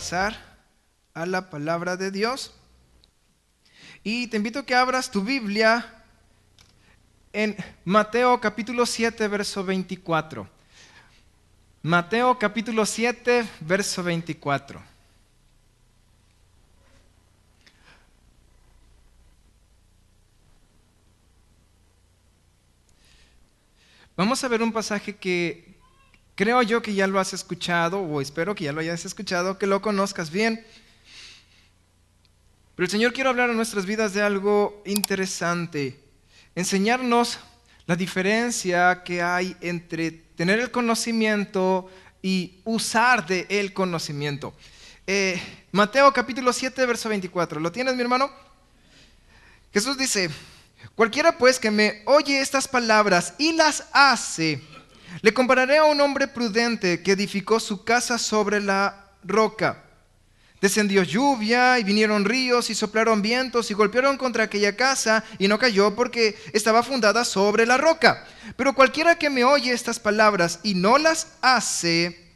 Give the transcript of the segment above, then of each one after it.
pasar a la palabra de Dios. Y te invito a que abras tu Biblia en Mateo capítulo 7, verso 24. Mateo capítulo 7, verso 24. Vamos a ver un pasaje que creo yo que ya lo has escuchado, o espero que ya lo hayas escuchado, que lo conozcas bien. Pero el Señor quiere hablar en nuestras vidas de algo interesante, enseñarnos la diferencia que hay entre tener el conocimiento y usar de el conocimiento. Mateo capítulo 7, verso 24. ¿Lo tienes, mi hermano? Jesús dice: cualquiera pues que me oye estas palabras y las hace, le compararé a un hombre prudente que edificó su casa sobre la roca. Descendió lluvia y vinieron ríos y soplaron vientos y golpearon contra aquella casa y no cayó porque estaba fundada sobre la roca. Pero cualquiera que me oye estas palabras y no las hace,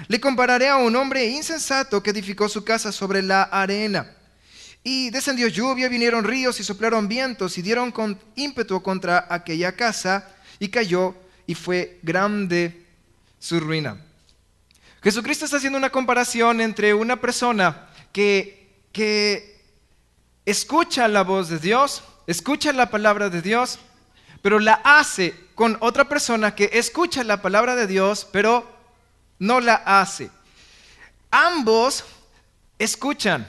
le compararé a un hombre insensato que edificó su casa sobre la arena. Y descendió lluvia, vinieron ríos y soplaron vientos y dieron con ímpetu contra aquella casa y cayó y fue grande su ruina. Jesucristo está haciendo una comparación entre una persona que escucha la voz de Dios, escucha la palabra de Dios, pero la hace, con otra persona que escucha la palabra de Dios, pero no la hace. Ambos escuchan.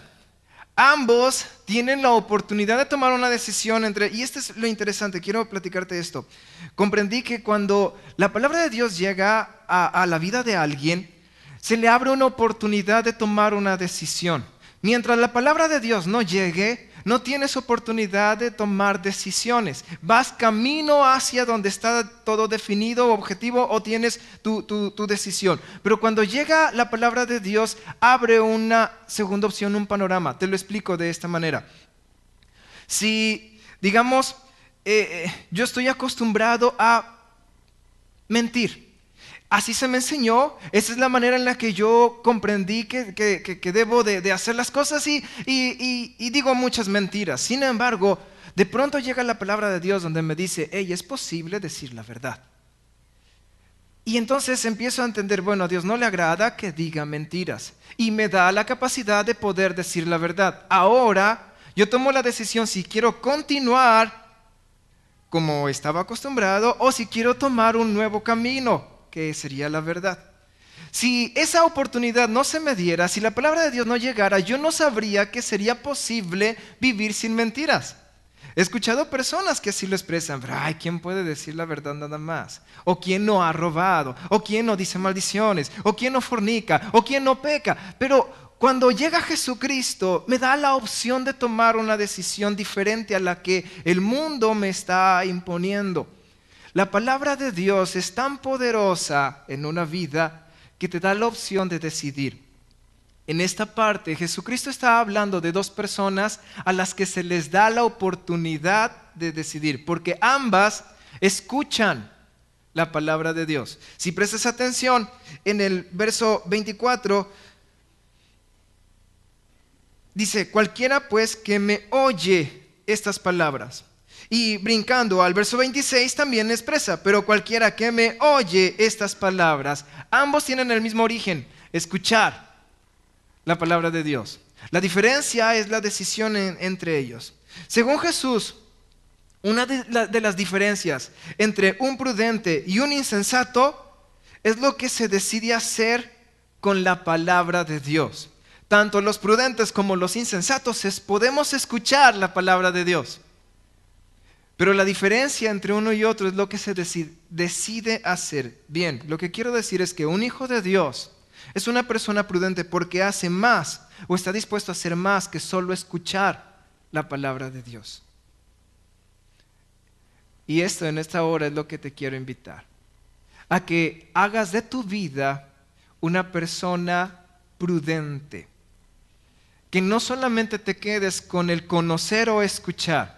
Ambos tienen la oportunidad de tomar una decisión y esto es lo interesante, quiero platicarte esto. Comprendí que cuando la palabra de Dios llega a la vida de alguien, se le abre una oportunidad de tomar una decisión. Mientras la palabra de Dios no llegue, no tienes oportunidad de tomar decisiones. Vas camino hacia donde está todo definido, objetivo, o tienes tu decisión. Pero cuando llega la palabra de Dios, abre una segunda opción, un panorama. Te lo explico de esta manera. Si, digamos, yo estoy acostumbrado a mentir. Así se me enseñó, esa es la manera en la que yo comprendí que debo de hacer las cosas y digo muchas mentiras. Sin embargo, de pronto llega la palabra de Dios donde me dice: hey, es posible decir la verdad. Y entonces empiezo a entender, bueno, a Dios no le agrada que diga mentiras y me da la capacidad de poder decir la verdad. Ahora yo tomo la decisión si quiero continuar como estaba acostumbrado o si quiero tomar un nuevo camino, que sería la verdad. Si esa oportunidad no se me diera, si la palabra de Dios no llegara, yo no sabría que sería posible vivir sin mentiras. He escuchado personas que así lo expresan: ay, ¿quién puede decir la verdad nada más? O ¿quién no ha robado? O ¿quién no dice maldiciones? O ¿quién no fornica? O ¿quién no peca? Pero cuando llega Jesucristo, me da la opción de tomar una decisión diferente a la que el mundo me está imponiendo. La palabra de Dios es tan poderosa en una vida que te da la opción de decidir. En esta parte, Jesucristo está hablando de dos personas a las que se les da la oportunidad de decidir, porque ambas escuchan la palabra de Dios. Si prestas atención, en el verso 24, dice: cualquiera pues que me oye estas palabras. Y brincando al verso 26 también expresa: pero cualquiera que me oye estas palabras. Ambos tienen el mismo origen: escuchar la palabra de Dios. La diferencia es la decisión entre ellos. Según Jesús, una de las diferencias entre un prudente y un insensato es lo que se decide hacer con la palabra de Dios. Tanto los prudentes como los insensatos podemos escuchar la palabra de Dios. Pero la diferencia entre uno y otro es lo que se decide hacer. Bien, lo que quiero decir es que un hijo de Dios es una persona prudente porque hace más o está dispuesto a hacer más que solo escuchar la palabra de Dios. Y esto en esta hora es lo que te quiero invitar: a que hagas de tu vida una persona prudente. Que no solamente te quedes con el conocer o escuchar,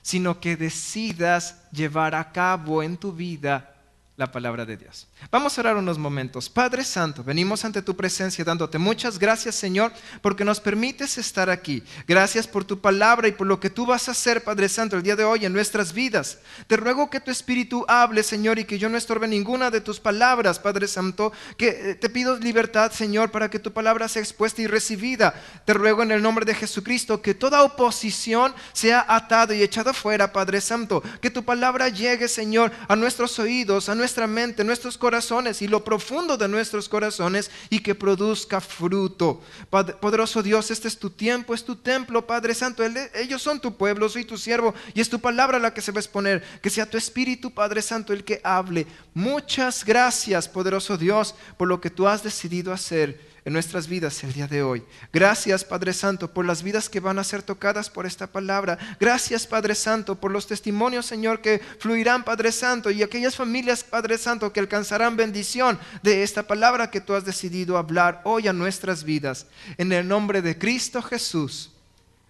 sino que decidas llevar a cabo en tu vida la palabra de Dios. Vamos a orar unos momentos. Padre Santo, venimos ante tu presencia dándote muchas gracias, Señor, porque nos permites estar aquí. Gracias por tu palabra y por lo que tú vas a hacer, Padre Santo, el día de hoy en nuestras vidas. Te ruego que tu Espíritu hable, Señor, y que yo no estorbe ninguna de tus palabras, Padre Santo, que te pido libertad, Señor, para que tu palabra sea expuesta y recibida. Te ruego en el nombre de Jesucristo que toda oposición sea atada y echada fuera, Padre Santo. Que tu palabra llegue, Señor, a nuestros oídos, a nuestra mente, nuestros corazones y lo profundo de nuestros corazones, y que produzca fruto. Poderoso Dios, este es tu tiempo, es tu templo, Padre Santo. Ellos son tu pueblo, soy tu siervo y es tu palabra la que se va a exponer. Que sea tu Espíritu, Padre Santo, el que hable. Muchas gracias, poderoso Dios, por lo que tú has decidido hacer en nuestras vidas el día de hoy. Gracias, Padre Santo, por las vidas que van a ser tocadas por esta palabra. Gracias, Padre Santo, por los testimonios, Señor, que fluirán, Padre Santo, y aquellas familias, Padre Santo, que alcanzarán bendición de esta palabra que tú has decidido hablar hoy a nuestras vidas. En el nombre de Cristo Jesús.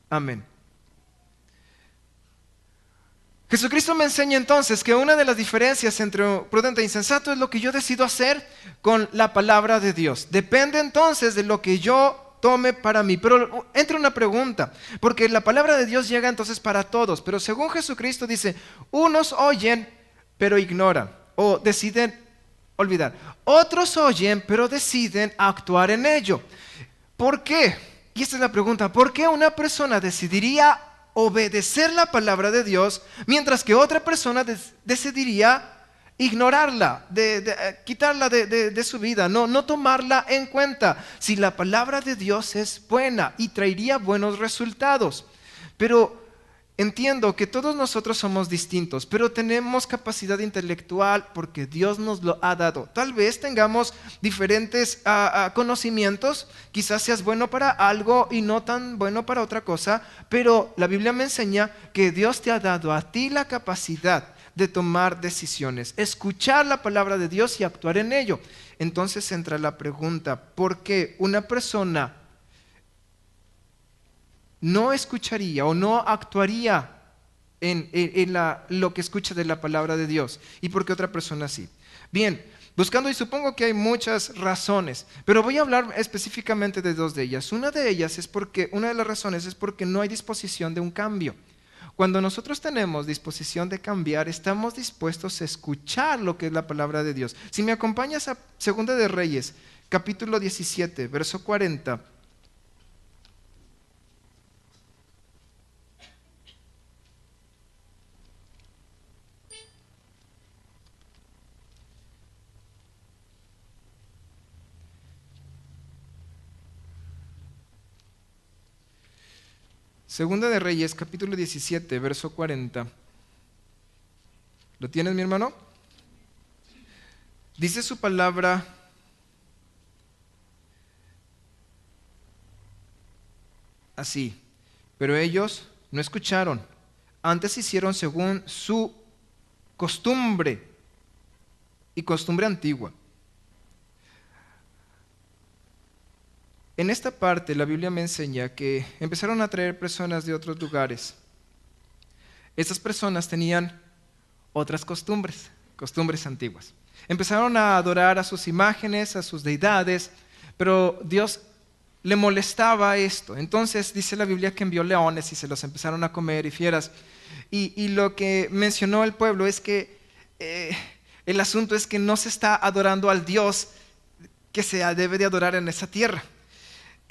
Amén. Jesucristo me enseña entonces que una de las diferencias entre prudente e insensato es lo que yo decido hacer con la palabra de Dios. Depende entonces de lo que yo tome para mí. Pero entra una pregunta, porque la palabra de Dios llega entonces para todos. Pero según Jesucristo dice, unos oyen pero ignoran o deciden olvidar. Otros oyen pero deciden actuar en ello. ¿Por qué? Y esta es la pregunta, ¿por qué una persona decidiría obedecer la palabra de Dios, mientras que otra persona decidiría ignorarla, quitarla de su vida, no tomarla en cuenta? Si la palabra de Dios es buena y traería buenos resultados. Pero entiendo que todos nosotros somos distintos, pero tenemos capacidad intelectual porque Dios nos lo ha dado. Tal vez tengamos diferentes conocimientos, quizás seas bueno para algo y no tan bueno para otra cosa, pero la Biblia me enseña que Dios te ha dado a ti la capacidad de tomar decisiones, escuchar la palabra de Dios y actuar en ello. Entonces entra la pregunta, ¿por qué una persona no escucharía o no actuaría en lo que escucha de la palabra de Dios? ¿Y por qué otra persona sí? Bien, buscando, y supongo que hay muchas razones, pero voy a hablar específicamente de dos de ellas. Una de las razones es porque no hay disposición de un cambio. Cuando nosotros tenemos disposición de cambiar, estamos dispuestos a escuchar lo que es la palabra de Dios. Si me acompañas a Segunda de Reyes, capítulo 17, verso 40. Segunda de Reyes, capítulo 17, verso 40. ¿Lo tienes, mi hermano? Dice su palabra así: pero ellos no escucharon, antes hicieron según su costumbre y costumbre antigua. En esta parte la Biblia me enseña que empezaron a traer personas de otros lugares. Estas personas tenían otras costumbres antiguas. Empezaron a adorar a sus imágenes, a sus deidades, pero Dios le molestaba esto. Entonces dice la Biblia que envió leones y se los empezaron a comer, y fieras. Y lo que mencionó el pueblo es que el asunto es que no se está adorando al Dios que se debe de adorar en esa tierra.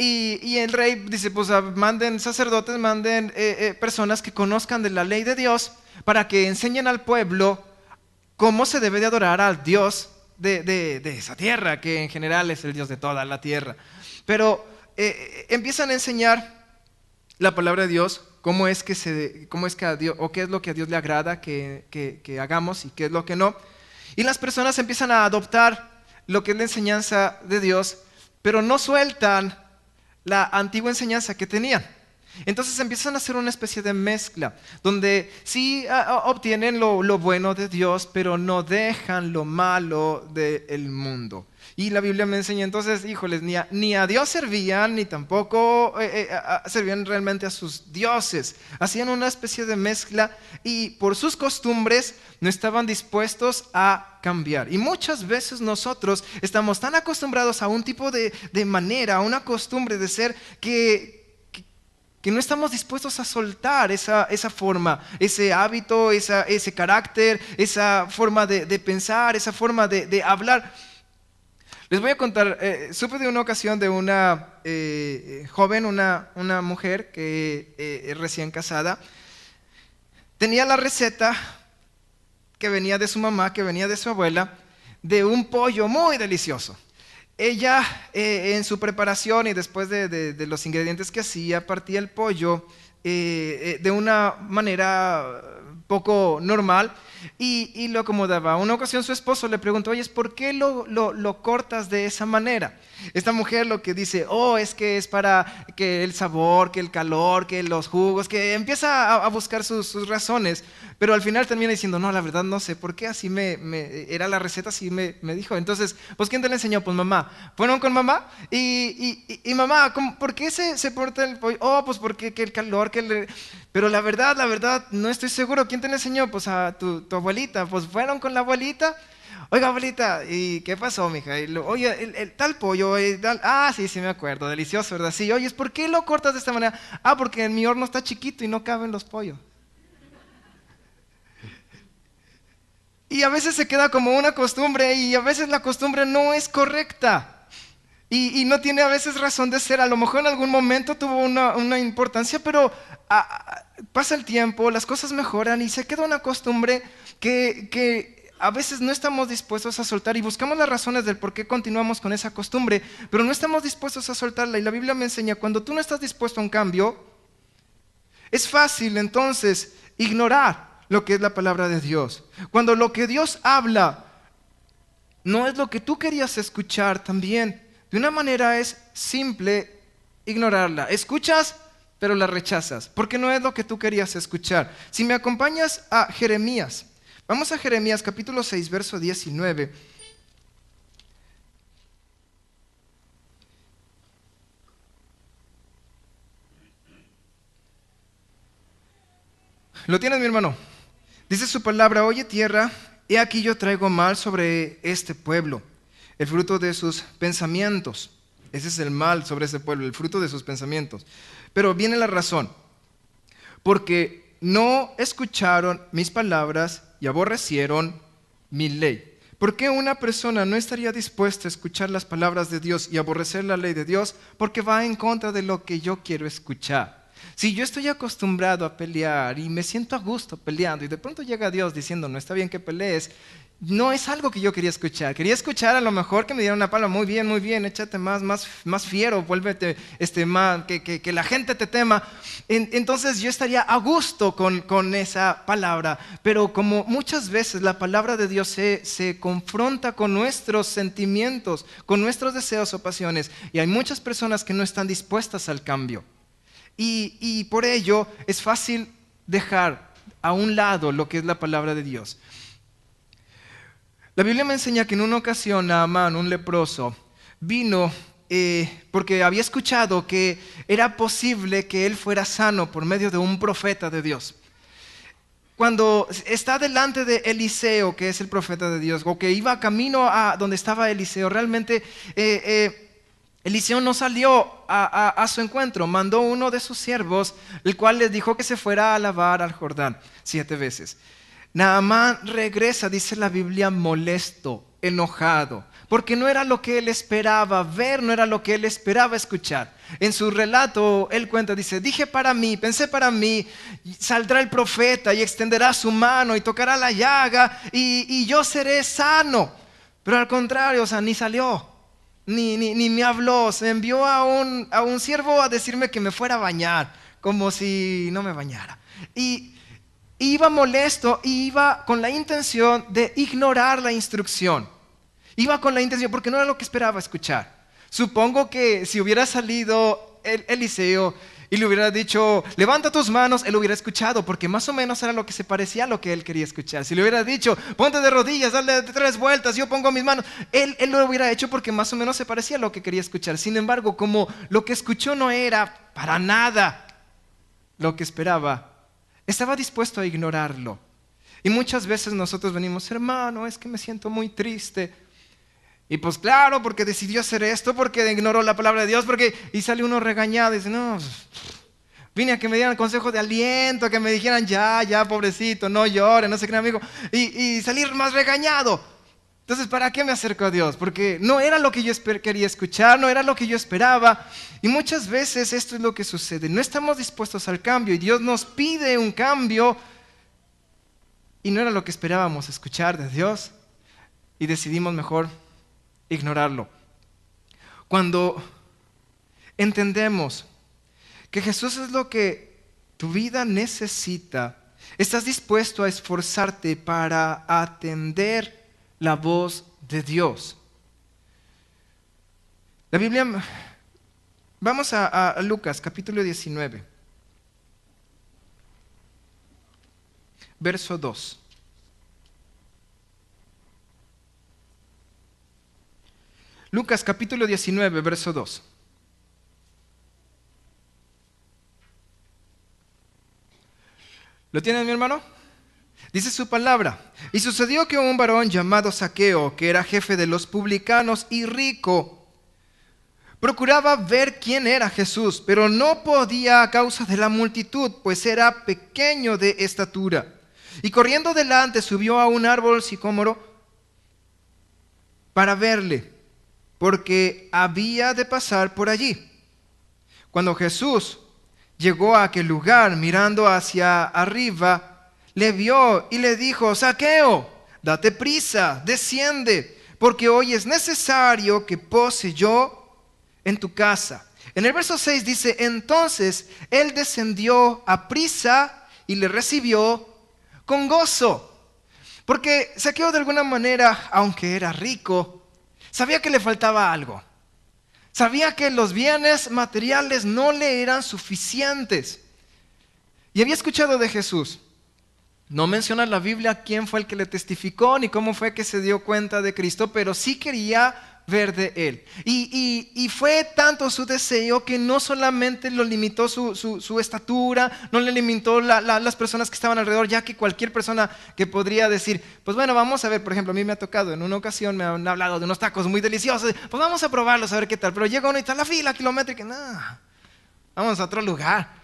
Y el rey dice, pues manden sacerdotes, manden personas que conozcan de la ley de Dios para que enseñen al pueblo cómo se debe de adorar al Dios de esa tierra, que en general es el Dios de toda la tierra. Pero empiezan a enseñar la palabra de Dios, cómo es que a Dios, o qué es lo que a Dios le agrada que hagamos y qué es lo que no. Y las personas empiezan a adoptar lo que es la enseñanza de Dios, pero no sueltan la antigua enseñanza que tenían. Entonces empiezan a hacer una especie de mezcla, donde sí obtienen lo bueno de Dios, pero no dejan lo malo del mundo. Y la Biblia me enseña entonces, híjoles, ni a Dios servían, ni tampoco servían realmente a sus dioses. Hacían una especie de mezcla y por sus costumbres no estaban dispuestos a cambiar. Y muchas veces nosotros estamos tan acostumbrados a un tipo de manera, a una costumbre de ser que no estamos dispuestos a soltar esa forma, ese hábito, ese carácter, esa forma de pensar, esa forma de hablar. Les voy a contar, supe de una ocasión de una joven, una mujer que es recién casada, tenía la receta que venía de su mamá, que venía de su abuela, de un pollo muy delicioso. Ella en su preparación y después de los ingredientes que hacía, partía el pollo de una manera poco normal y lo acomodaba. Una ocasión su esposo le preguntó, oye, ¿por qué lo cortas de esa manera? Esta mujer lo que dice, es que es para que el sabor, que el calor, que los jugos, que empieza a buscar sus razones, pero al final termina diciendo, no, la verdad no sé por qué, así era la receta, así me dijo. Entonces, pues ¿quién te la enseñó? Pues mamá. Fueron con mamá y mamá, ¿por qué se porta el pollo? Pues porque que el calor, pero la verdad, no estoy seguro. ¿Quién te la enseñó? Pues a tu abuelita. Pues fueron con la abuelita. Oiga, abuelita, ¿y qué pasó, mija? Oye, el tal pollo, sí me acuerdo, delicioso, ¿verdad? Sí, oye, ¿por qué lo cortas de esta manera? Porque en mi horno está chiquito y no caben los pollos. Y a veces se queda como una costumbre y a veces la costumbre no es correcta. Y no tiene a veces razón de ser. A lo mejor en algún momento tuvo una importancia, pero pasa el tiempo, las cosas mejoran y se queda una costumbre que a veces no estamos dispuestos a soltar y buscamos las razones del por qué continuamos con esa costumbre, pero no estamos dispuestos a soltarla. Y la Biblia me enseña, cuando tú no estás dispuesto a un cambio, es fácil entonces ignorar lo que es la palabra de Dios. Cuando lo que Dios habla no es lo que tú querías escuchar también, de una manera es simple ignorarla. Escuchas, pero la rechazas, porque no es lo que tú querías escuchar. Si me acompañas a Jeremías, vamos a Jeremías capítulo 6, verso 19. ¿Lo tienes, mi hermano? Dice su palabra, oye tierra, he aquí yo traigo mal sobre este pueblo, el fruto de sus pensamientos. Ese es el mal sobre ese pueblo, el fruto de sus pensamientos. Pero viene la razón, porque no escucharon mis palabras y aborrecieron mi ley. ¿Por qué una persona no estaría dispuesta a escuchar las palabras de Dios y aborrecer la ley de Dios? Porque va en contra de lo que yo quiero escuchar. Si yo estoy acostumbrado a pelear y me siento a gusto peleando y de pronto llega Dios diciendo no está bien que pelees, no es algo que yo quería escuchar. Quería escuchar a lo mejor que me dieran una palabra, muy bien, échate más fiero, vuélvete más, que la gente te tema. Entonces yo estaría a gusto con esa palabra, pero como muchas veces la palabra de Dios se confronta con nuestros sentimientos, con nuestros deseos o pasiones, y hay muchas personas que no están dispuestas al cambio. Y por ello es fácil dejar a un lado lo que es la palabra de Dios. La Biblia me enseña que en una ocasión Naamán, un leproso, vino porque había escuchado que era posible que él fuera sano por medio de un profeta de Dios. Cuando está delante de Eliseo, que es el profeta de Dios, o que iba camino a donde estaba Eliseo, realmente Eliseo no salió a su encuentro, mandó uno de sus siervos, el cual les dijo que se fuera a lavar al Jordán 7 veces. Naamán regresa, dice la Biblia, molesto, enojado, porque no era lo que él esperaba ver, no era lo que él esperaba escuchar. En su relato, él cuenta, dice, pensé para mí, saldrá el profeta y extenderá su mano y tocará la llaga y yo seré sano. Pero al contrario, ni salió. Ni me habló, se envió a un siervo a decirme que me fuera a bañar, como si no me bañara. Y iba molesto y iba con la intención de ignorar la instrucción. Iba con la intención, porque no era lo que esperaba escuchar. Supongo que si hubiera salido Eliseo y le hubiera dicho, levanta tus manos, él hubiera escuchado, porque más o menos era lo que se parecía a lo que él quería escuchar. Si le hubiera dicho, ponte de rodillas, dale 3 vueltas, yo pongo mis manos, él lo hubiera hecho porque más o menos se parecía a lo que quería escuchar. Sin embargo, como lo que escuchó no era para nada lo que esperaba, estaba dispuesto a ignorarlo. Y muchas veces nosotros venimos, hermano, es que me siento muy triste. Y pues claro, porque decidió hacer esto, porque ignoró la palabra de Dios, y sale uno regañado y dice, no, vine a que me dieran consejo de aliento, que me dijeran, ya, pobrecito, no llore, no sé qué, amigo, y salir más regañado. Entonces, ¿para qué me acerco a Dios? Porque no era lo que yo quería escuchar, no era lo que yo esperaba. Y muchas veces esto es lo que sucede. No estamos dispuestos al cambio y Dios nos pide un cambio y no era lo que esperábamos escuchar de Dios y decidimos mejor ignorarlo. Cuando entendemos que Jesús es lo que tu vida necesita, estás dispuesto a esforzarte para atender la voz de Dios. La Biblia, vamos a Lucas capítulo 19, verso 2. Lucas capítulo 19, verso 2. ¿Lo tienen, mi hermano? Dice su palabra. Y sucedió que un varón llamado Zaqueo, que era jefe de los publicanos y rico, procuraba ver quién era Jesús, pero no podía a causa de la multitud, pues era pequeño de estatura. Y corriendo delante subió a un árbol sicómoro para verle, porque había de pasar por allí. Cuando Jesús llegó a aquel lugar, mirando hacia arriba, le vio y le dijo, Zaqueo, date prisa, desciende, porque hoy es necesario que pose yo en tu casa. En el verso 6 dice, entonces él descendió a prisa y le recibió con gozo. Porque Zaqueo de alguna manera, aunque era rico, sabía que le faltaba algo. Sabía que los bienes materiales no le eran suficientes. Y había escuchado de Jesús. No menciona la Biblia quién fue el que le testificó ni cómo fue que se dio cuenta de Cristo, pero sí quería ver de él. Y fue tanto su deseo que no solamente lo limitó su estatura, no le limitó las personas que estaban alrededor, ya que cualquier persona que podría decir, pues bueno, vamos a ver, por ejemplo, a mí me ha tocado, en una ocasión me han hablado de unos tacos muy deliciosos, pues vamos a probarlos a ver qué tal, pero llega uno y está la fila kilométrica, no, vamos a otro lugar.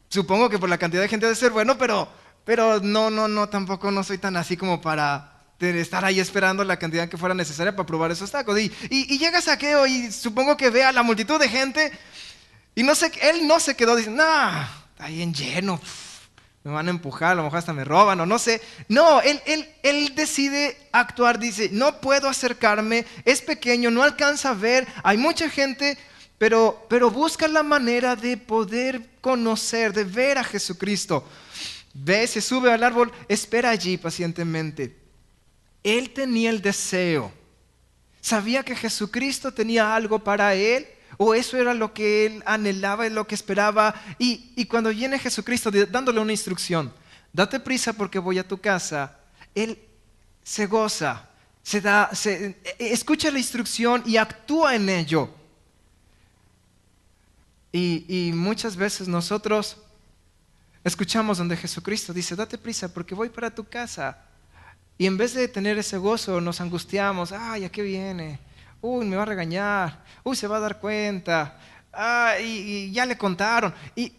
Supongo que por la cantidad de gente debe ser bueno, pero no, tampoco no soy tan así como para de estar ahí esperando la cantidad que fuera necesaria para probar esos tacos. Y llega Zaqueo y supongo que ve a la multitud de gente y él no se quedó diciendo, no, está bien lleno, me van a empujar, a lo mejor hasta me roban o no sé. No, él decide actuar, dice, no puedo acercarme, es pequeño, no alcanza a ver, hay mucha gente, pero busca la manera de poder conocer, de ver a Jesucristo. Ve, se sube al árbol, espera allí pacientemente. Él tenía el deseo. Sabía que Jesucristo tenía algo para él, o eso era lo que él anhelaba y lo que esperaba. Y cuando viene Jesucristo dándole una instrucción, date prisa porque voy a tu casa, él se goza, escucha la instrucción y actúa en ello. Y muchas veces nosotros escuchamos donde Jesucristo dice, date prisa porque voy para tu casa. Y en vez de tener ese gozo, nos angustiamos. Ay, ¿a qué viene? Uy, me va a regañar. Uy, se va a dar cuenta. Y ya le contaron. Y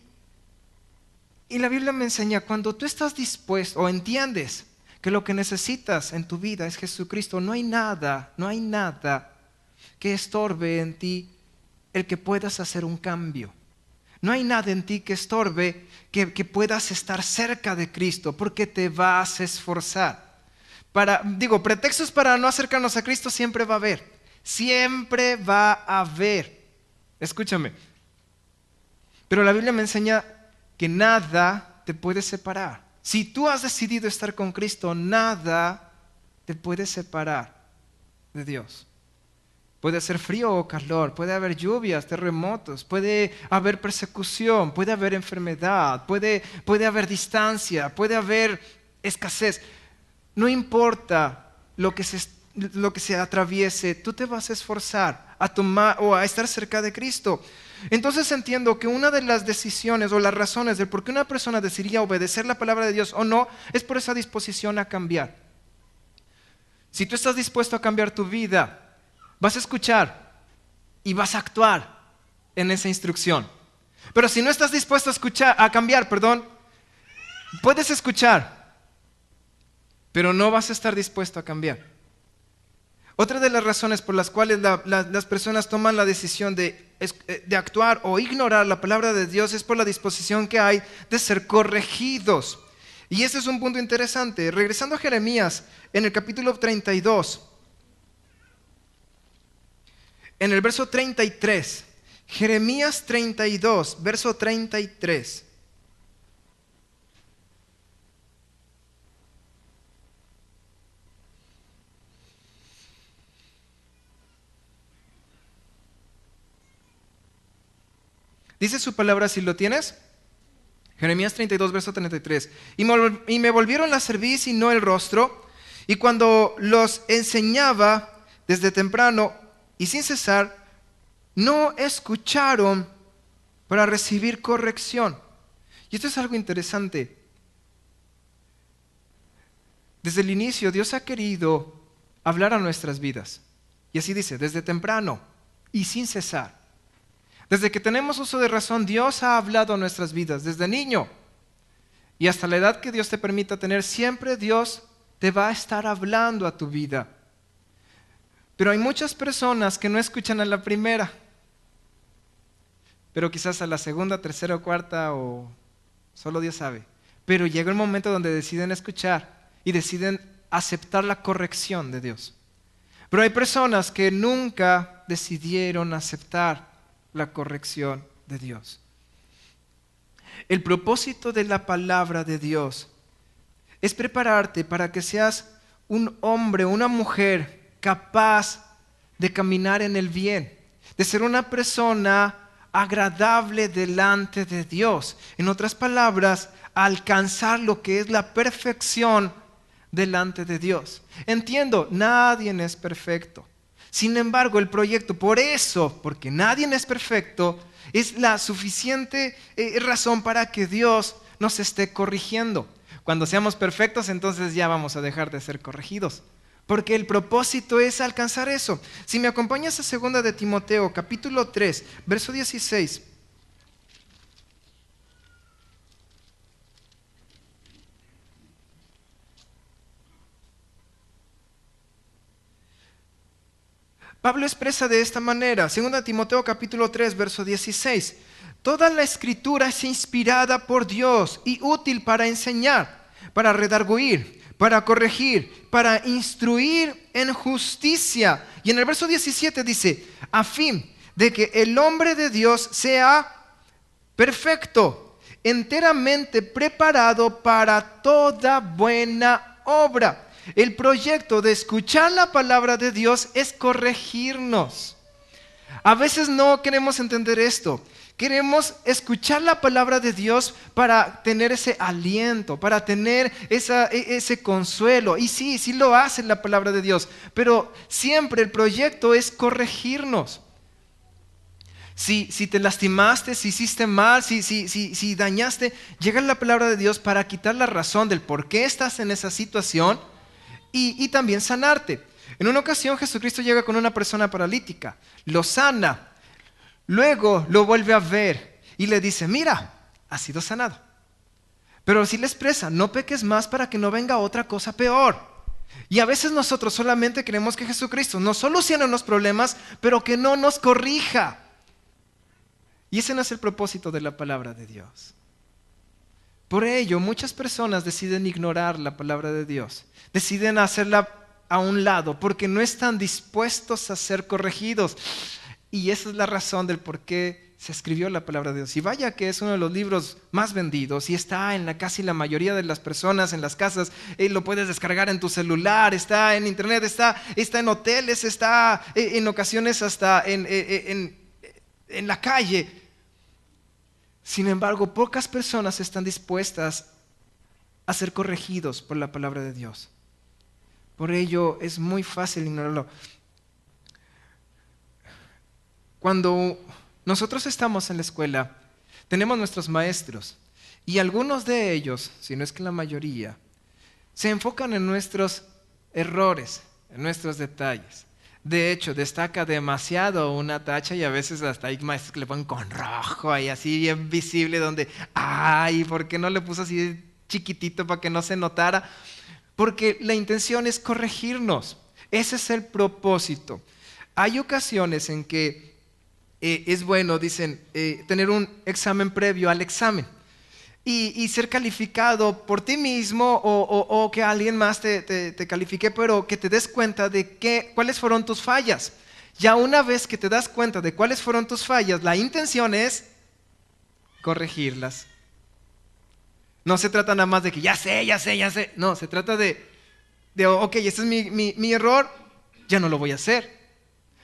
la Biblia me enseña, cuando tú estás dispuesto o entiendes que lo que necesitas en tu vida es Jesucristo, no hay nada que estorbe en ti el que puedas hacer un cambio. No hay nada en ti que estorbe que puedas estar cerca de Cristo, porque te vas a esforzar. Pretextos para no acercarnos a Cristo siempre va a haber. Siempre va a haber. Escúchame. Pero la Biblia me enseña que nada te puede separar. Si tú has decidido estar con Cristo, nada te puede separar de Dios. Puede hacer frío o calor, puede haber lluvias, terremotos, puede haber persecución, puede haber enfermedad, puede haber distancia, puede haber escasez. No importa lo que se atraviese, tú te vas a esforzar a tomar o a estar cerca de Cristo. Entonces entiendo que una de las decisiones o las razones de por qué una persona decidiría obedecer la palabra de Dios o no es por esa disposición a cambiar. Si tú estás dispuesto a cambiar tu vida, vas a escuchar y vas a actuar en esa instrucción. Pero si no estás dispuesto a cambiar, puedes escuchar, pero no vas a estar dispuesto a cambiar. Otra de las razones por las cuales las personas toman la decisión de actuar o ignorar la palabra de Dios es por la disposición que hay de ser corregidos. Y ese es un punto interesante. Regresando a Jeremías, en el capítulo 32, en el verso 33, Jeremías 32, verso 33. Dice su palabra, si lo tienes, Jeremías 32, verso 33. Y me volvieron la cerviz y no el rostro, y cuando los enseñaba desde temprano y sin cesar, no escucharon para recibir corrección. Y esto es algo interesante. Desde el inicio Dios ha querido hablar a nuestras vidas. Y así dice, desde temprano y sin cesar. Desde que tenemos uso de razón, Dios ha hablado a nuestras vidas, desde niño y hasta la edad que Dios te permita tener, siempre Dios te va a estar hablando a tu vida. Pero hay muchas personas que no escuchan a la primera, pero quizás a la segunda, tercera o cuarta, o solo Dios sabe. Pero llega el momento donde deciden escuchar y deciden aceptar la corrección de Dios. Pero hay personas que nunca decidieron aceptar la corrección de Dios. El propósito de la palabra de Dios es prepararte para que seas un hombre, una mujer capaz de caminar en el bien, de ser una persona agradable delante de Dios. En otras palabras, alcanzar lo que es la perfección delante de Dios. Entiendo, nadie es perfecto. Sin embargo, el proyecto, porque nadie es perfecto, es la suficiente razón para que Dios nos esté corrigiendo. Cuando seamos perfectos, entonces ya vamos a dejar de ser corregidos. Porque el propósito es alcanzar eso. Si me acompañas a 2 de Timoteo, capítulo 3, verso 16. Pablo expresa de esta manera, 2 Timoteo capítulo 3, verso 16. Toda la escritura es inspirada por Dios y útil para enseñar, para redarguir, para corregir, para instruir en justicia. Y en el verso 17 dice, a fin de que el hombre de Dios sea perfecto, enteramente preparado para toda buena obra. El proyecto de escuchar la palabra de Dios es corregirnos. A veces no queremos entender esto. Queremos escuchar la palabra de Dios para tener ese aliento, para tener ese consuelo. Y sí lo hace la palabra de Dios, pero siempre el proyecto es corregirnos. Si te lastimaste, si hiciste mal, si dañaste, llega la palabra de Dios para quitar la razón del por qué estás en esa situación y también sanarte. En una ocasión Jesucristo llega con una persona paralítica, lo sana, luego lo vuelve a ver y le dice, mira, has sido sanado. Pero sí le expresa, no peques más para que no venga otra cosa peor. Y a veces nosotros solamente queremos que Jesucristo nos solucione los problemas, pero que no nos corrija. Y ese no es el propósito de la palabra de Dios. Por ello, muchas personas deciden ignorar la palabra de Dios, deciden hacerla a un lado porque no están dispuestos a ser corregidos. Y esa es la razón del por qué se escribió la palabra de Dios. Y vaya que es uno de los libros más vendidos y está en casi la mayoría de las personas en las casas. Lo puedes descargar en tu celular, está en internet, está en hoteles, está en ocasiones hasta en la calle. Sin embargo, pocas personas están dispuestas a ser corregidos por la palabra de Dios. Por ello es muy fácil ignorarlo. Cuando nosotros estamos en la escuela, tenemos nuestros maestros y algunos de ellos, si no es que la mayoría, se enfocan en nuestros errores, en nuestros detalles. De hecho, destaca demasiado una tacha y a veces hasta hay maestros que le ponen con rojo ahí así bien visible donde, ay, ¿por qué no le puso así chiquitito para que no se notara? Porque la intención es corregirnos. Ese es el propósito. Hay ocasiones en que es bueno, dicen, tener un examen previo al examen y ser calificado por ti mismo o que alguien más te califique, pero que te des cuenta de cuáles fueron tus fallas. Ya una vez que te das cuenta de cuáles fueron tus fallas, la intención es corregirlas. No se trata nada más de que ya sé. No, se trata de ok, este es mi error, ya no lo voy a hacer.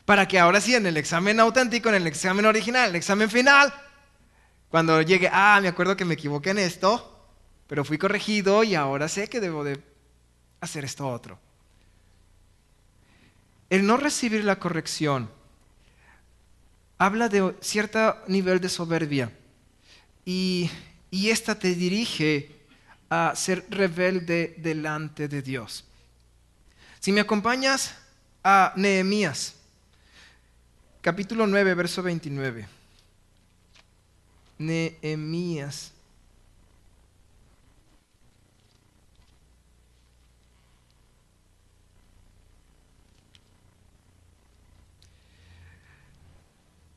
Para que ahora sí, en el examen auténtico, en el examen original, en el examen final, cuando llegue, me acuerdo que me equivoqué en esto, pero fui corregido y ahora sé que debo de hacer esto otro. El no recibir la corrección habla de cierto nivel de soberbia y esta te dirige a ser rebelde delante de Dios. Si me acompañas a Nehemías, capítulo 9, verso 29. Nehemías.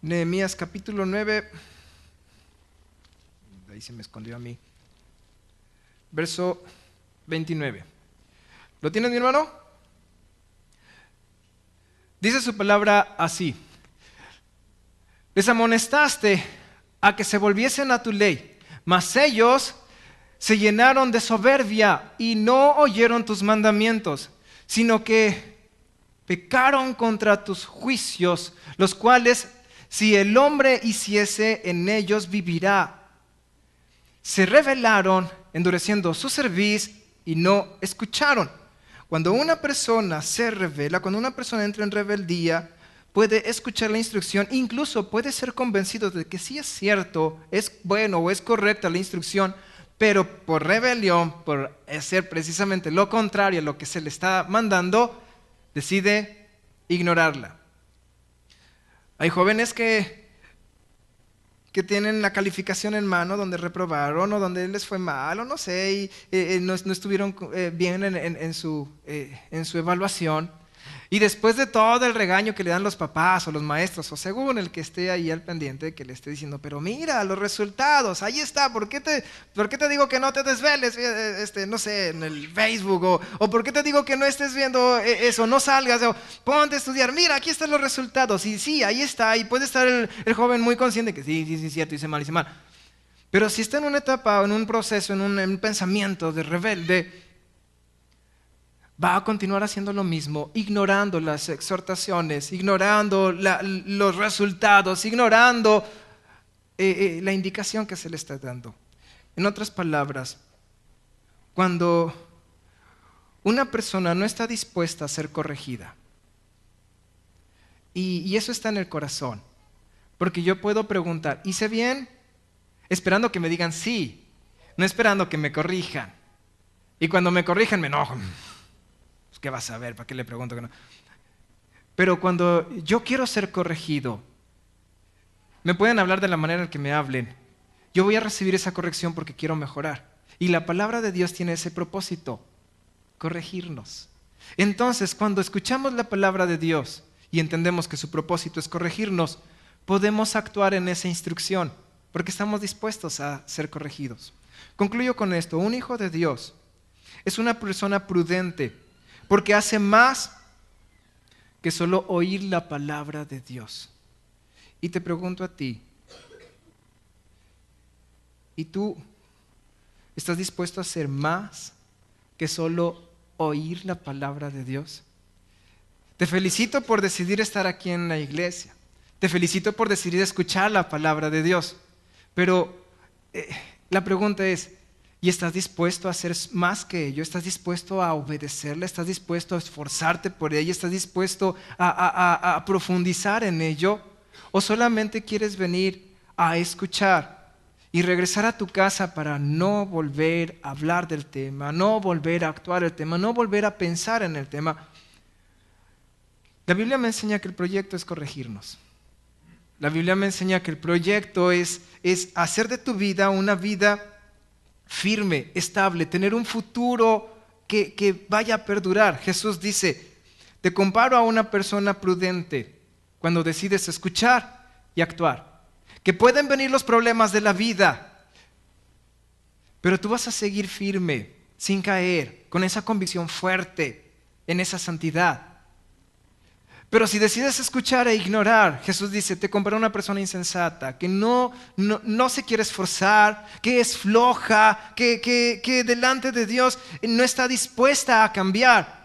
Nehemías capítulo 9. Ahí se me escondió a mí. Verso 29. ¿Lo tienes, mi hermano? Dice su palabra así. Les amonestaste a que se volviesen a tu ley, mas ellos se llenaron de soberbia y no oyeron tus mandamientos, sino que pecaron contra tus juicios, los cuales, si el hombre hiciese en ellos, vivirá. Se rebelaron, endureciendo su cerviz y no escucharon. Cuando una persona se revela, cuando una persona entra en rebeldía, puede escuchar la instrucción, incluso puede ser convencido de que sí es cierto, es bueno o es correcta la instrucción, pero por rebelión, por hacer precisamente lo contrario a lo que se le está mandando, decide ignorarla. Hay jóvenes que tienen la calificación en mano donde reprobaron o donde les fue mal o no sé, y no estuvieron bien en su evaluación. Y después de todo el regaño que le dan los papás o los maestros, o según el que esté ahí al pendiente, que le esté diciendo, pero mira los resultados, ahí está, ¿por qué te digo que no te desveles, no sé, en el Facebook? O ¿por qué te digo que no estés viendo eso, no salgas, o ponte a estudiar, mira, aquí están los resultados, y sí, ahí está, y puede estar el joven muy consciente que sí, cierto, hice mal. Pero si está en una etapa, en un proceso, en un pensamiento de rebelde, va a continuar haciendo lo mismo, ignorando las exhortaciones, ignorando los resultados, ignorando la indicación que se le está dando. En otras palabras, cuando una persona no está dispuesta a ser corregida, y eso está en el corazón, porque yo puedo preguntar, ¿hice bien? Esperando que me digan sí, no esperando que me corrijan. Y cuando me corrijan me enojo. ¿Qué vas a ver? ¿Para qué le pregunto que no? Pero cuando yo quiero ser corregido, me pueden hablar de la manera en que me hablen. Yo voy a recibir esa corrección porque quiero mejorar. Y la palabra de Dios tiene ese propósito, corregirnos. Entonces, cuando escuchamos la palabra de Dios y entendemos que su propósito es corregirnos, podemos actuar en esa instrucción porque estamos dispuestos a ser corregidos. Concluyo con esto. Un hijo de Dios es una persona prudente, porque hace más que solo oír la palabra de Dios. Y te pregunto a ti, ¿y tú estás dispuesto a hacer más que solo oír la palabra de Dios? Te felicito por decidir estar aquí en la iglesia. Te felicito por decidir escuchar la palabra de Dios. Pero la pregunta es, ¿y estás dispuesto a hacer más que ello? ¿Estás dispuesto a obedecerle? ¿Estás dispuesto a esforzarte por ello? ¿Estás dispuesto a profundizar en ello? ¿O solamente quieres venir a escuchar y regresar a tu casa para no volver a hablar del tema, no volver a actuar el tema, no volver a pensar en el tema? La Biblia me enseña que el proyecto es corregirnos. La Biblia me enseña que el proyecto es hacer de tu vida una vida firme, estable, tener un futuro que vaya a perdurar. Jesús dice, te comparo a una persona prudente cuando decides escuchar y actuar. Que pueden venir los problemas de la vida, pero tú vas a seguir firme, sin caer, con esa convicción fuerte en esa santidad. Pero si decides escuchar e ignorar, Jesús dice, te compara una persona insensata, que no se quiere esforzar, que es floja, que delante de Dios no está dispuesta a cambiar.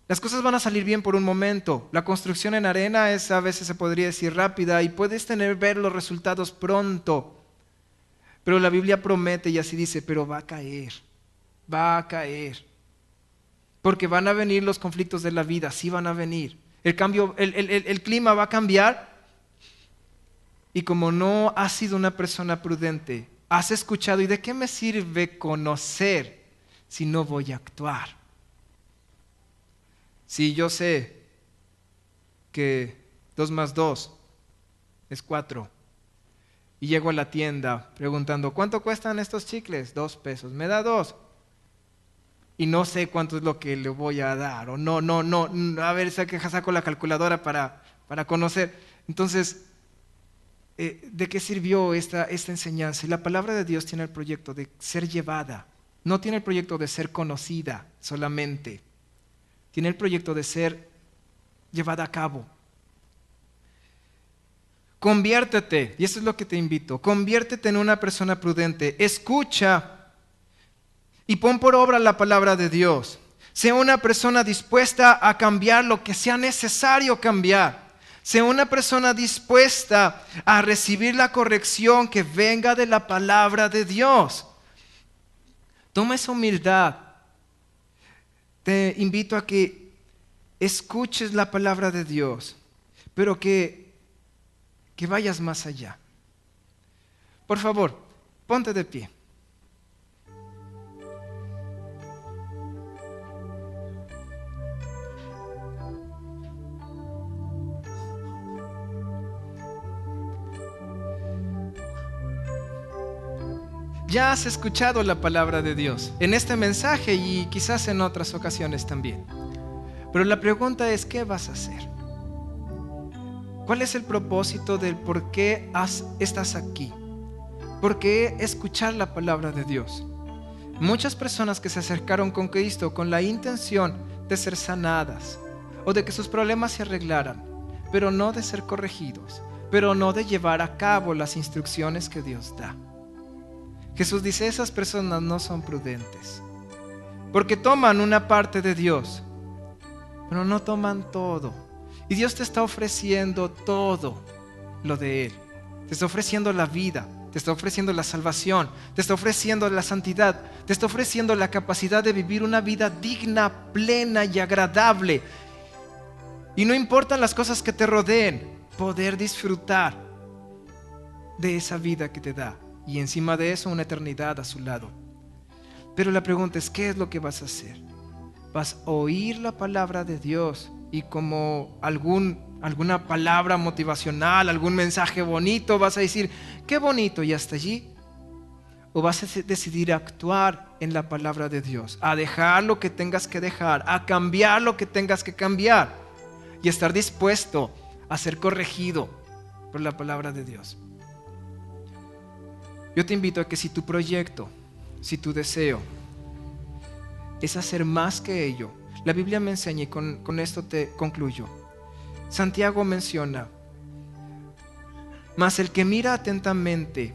Las cosas van a salir bien por un momento. La construcción en arena es, a veces se podría decir, rápida y puedes ver los resultados pronto. Pero la Biblia promete y así dice, pero va a caer, va a caer. Porque van a venir los conflictos de la vida, sí van a venir. El clima va a cambiar. Y como no has sido una persona prudente, has escuchado, ¿y de qué me sirve conocer si no voy a actuar? Si yo sé que 2 más 2 es 4 y llego a la tienda preguntando, ¿cuánto cuestan estos chicles? 2 pesos. ¿Me da 2? Y no sé cuánto es lo que le voy a dar, o no, a ver, saco la calculadora para conocer. Entonces, ¿de qué sirvió esta enseñanza? Y la palabra de Dios tiene el proyecto de ser llevada, no tiene el proyecto de ser conocida solamente, tiene el proyecto de ser llevada a cabo. Conviértete, y eso es lo que te invito, conviértete en una persona prudente, escucha y pon por obra la palabra de Dios. Sea una persona dispuesta a cambiar lo que sea necesario cambiar. Sea una persona dispuesta a recibir la corrección que venga de la palabra de Dios. Toma esa humildad. Te invito a que escuches la palabra de Dios, pero que vayas más allá. Por favor, ponte de pie. Ya has escuchado la palabra de Dios en este mensaje y quizás en otras ocasiones también. Pero la pregunta es, ¿qué vas a hacer? ¿Cuál es el propósito del por qué estás aquí? ¿Por qué escuchar la palabra de Dios? Muchas personas que se acercaron con Cristo con la intención de ser sanadas o de que sus problemas se arreglaran, pero no de ser corregidos, pero no de llevar a cabo las instrucciones que Dios da. Jesús dice, esas personas no son prudentes, porque toman una parte de Dios, pero no toman todo. Y Dios te está ofreciendo todo lo de Él. Te está ofreciendo la vida, te está ofreciendo la salvación, te está ofreciendo la santidad, te está ofreciendo la capacidad de vivir una vida digna, plena y agradable. Y no importan las cosas que te rodeen, poder disfrutar de esa vida que te da. Y encima de eso una eternidad a su lado. Pero la pregunta es, ¿qué es lo que vas a hacer? ¿Vas a oír la palabra de Dios y como alguna palabra motivacional, algún mensaje bonito, vas a decir, qué bonito y hasta allí? ¿O vas a decidir actuar en la palabra de Dios, a dejar lo que tengas que dejar, a cambiar lo que tengas que cambiar y estar dispuesto a ser corregido por la palabra de Dios? Yo te invito a que si tu proyecto, si tu deseo es hacer más que ello, la Biblia me enseña y con esto te concluyo. Santiago menciona, Mas el que mira atentamente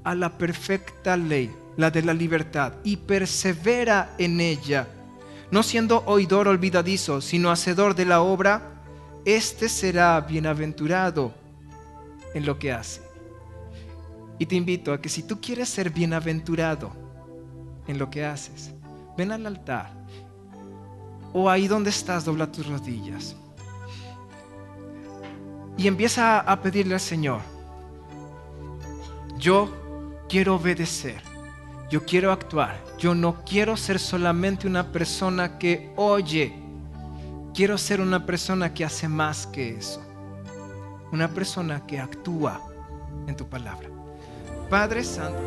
a la perfecta ley, la de la libertad, y persevera en ella, no siendo oidor olvidadizo, sino hacedor de la obra, éste será bienaventurado en lo que hace. Y te invito a que si tú quieres ser bienaventurado en lo que haces, ven al altar, o ahí donde estás, dobla tus rodillas y empieza a pedirle al Señor: yo quiero obedecer, yo quiero actuar, yo no quiero ser solamente una persona que oye, quiero ser una persona que hace más que eso, una persona que actúa en tu palabra. Padre Santo,